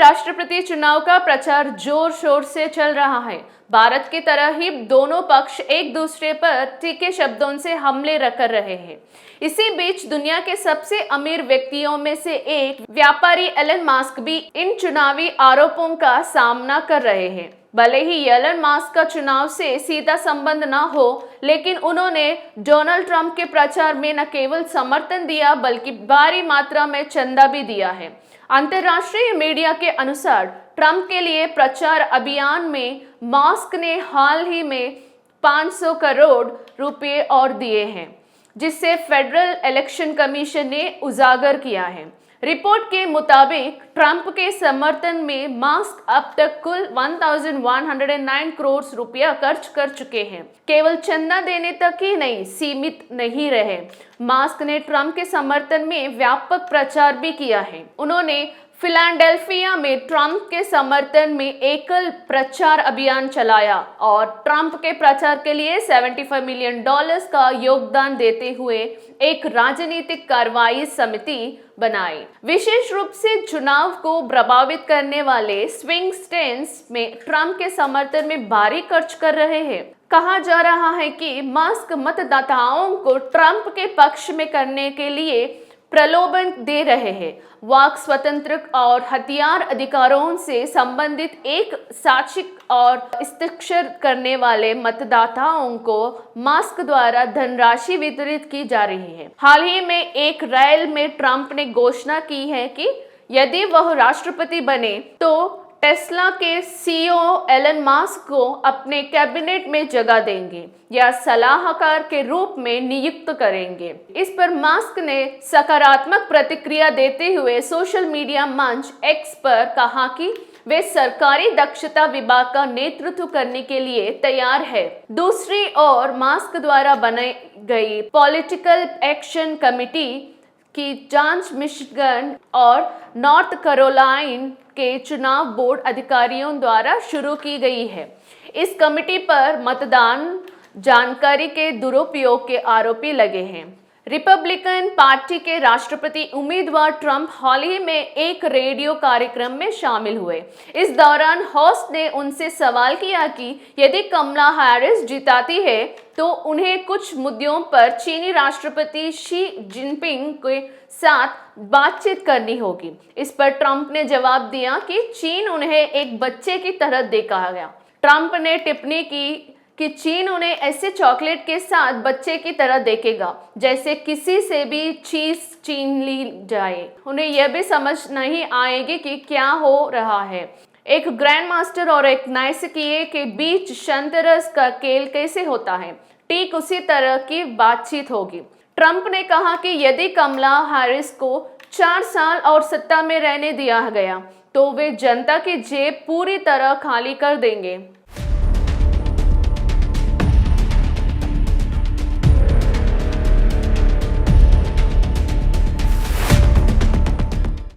राष्ट्रपति चुनाव का प्रचार जोर शोर से चल रहा है। भारत की तरह ही दोनों पक्ष एक दूसरे पर तीखे शब्दों से हमले कर रहे हैं। इसी बीच दुनिया के सबसे अमीर व्यक्तियों में से एक व्यापारी एलन मस्क भी इन चुनावी आरोपों का सामना कर रहे हैं। भले ही एलन मस्क का चुनाव से सीधा संबंध न हो, लेकिन उन्होंने डोनाल्ड ट्रंप के प्रचार में न केवल समर्थन दिया बल्कि भारी मात्रा में चंदा भी दिया है। अंतर्राष्ट्रीय मीडिया के अनुसार ट्रंप के लिए प्रचार अभियान में मस्क ने हाल ही में 500 करोड़ रुपए और दिए हैं, जिसे फेडरल इलेक्शन कमीशन ने उजागर किया है। रिपोर्ट के मुताबिक ट्रंप के समर्थन में मस्क अब तक कुल 1109 करोड़ रुपया खर्च कर चुके हैं। केवल चंदा देने तक ही नहीं सीमित नहीं रहे, मस्क ने ट्रंप के समर्थन में व्यापक प्रचार भी किया है। उन्होंने फिलाडेल्फिया में ट्रंप के समर्थन में एकल प्रचार अभियान चलाया और ट्रंप के प्रचार के लिए $75 मिलियन का योगदान देते हुए एक राजनीतिक कार्रवाई समिति बनाई। विशेष रूप से चुनाव को प्रभावित करने वाले स्विंग स्टेट्स में ट्रंप के समर्थन में भारी खर्च कर रहे हैं। कहा जा रहा है कि मस्क मतदाताओं को ट्रंप के पक्ष में करने के लिए प्रलोभन दे रहे हैं। वाक स्वतंत्र और हथियार अधिकारों से संबंधित एक साक्षिक और हस्ताक्षर करने वाले मतदाताओं को मस्क द्वारा धनराशि वितरित की जा रही है। हाल ही में एक रैली में ट्रंप ने घोषणा की है कि यदि वह राष्ट्रपति बने तो टेस्ला के सीईओ एलन मस्क को अपने कैबिनेट में जगह देंगे या सलाहकार के रूप में नियुक्त करेंगे। इस पर मस्क ने सकारात्मक प्रतिक्रिया देते हुए सोशल मीडिया मंच एक्स पर कहा कि वे सरकारी दक्षता विभाग का नेतृत्व करने के लिए तैयार है। दूसरी ओर मस्क द्वारा बनाई गई पॉलिटिकल एक्शन कमेटी की जांच मिशिगन और नॉर्थ कैरोलाइन के चुनाव बोर्ड अधिकारियों द्वारा शुरू की गई है। इस कमेटी पर मतदान जानकारी के दुरुपयोग के आरोपी लगे हैं। रिपब्लिकन पार्टी के राष्ट्रपति उम्मीदवार ट्रंप हाल ही में एक रेडियो कार्यक्रम में शामिल हुए। इस दौरान होस्ट ने उनसे सवाल किया कि यदि कमला हैरिस जिताती है तो उन्हें कुछ मुद्दों पर चीनी राष्ट्रपति शी जिनपिंग के साथ बातचीत करनी होगी। इस पर ट्रंप ने जवाब दिया कि चीन उन्हें एक बच्चे की तरह देखा गया। ट्रंप ने टिप्पणी की कि चीन उन्हें ऐसे चॉकलेट के साथ बच्चे की तरह देखेगा जैसे किसी से भी चीज छीन ली जाए। उन्हें यह भी समझ नहीं आएगी कि क्या हो रहा है। एक ग्रैंड मास्टर और एक नाइसिकिए के बीच शतरंज का खेल कैसे होता है, ठीक उसी तरह की बातचीत होगी। ट्रंप ने कहा कि यदि कमला हैरिस को 4 साल और सत्ता में रहने दिया गया तो वे जनता की जेब पूरी तरह खाली कर देंगे।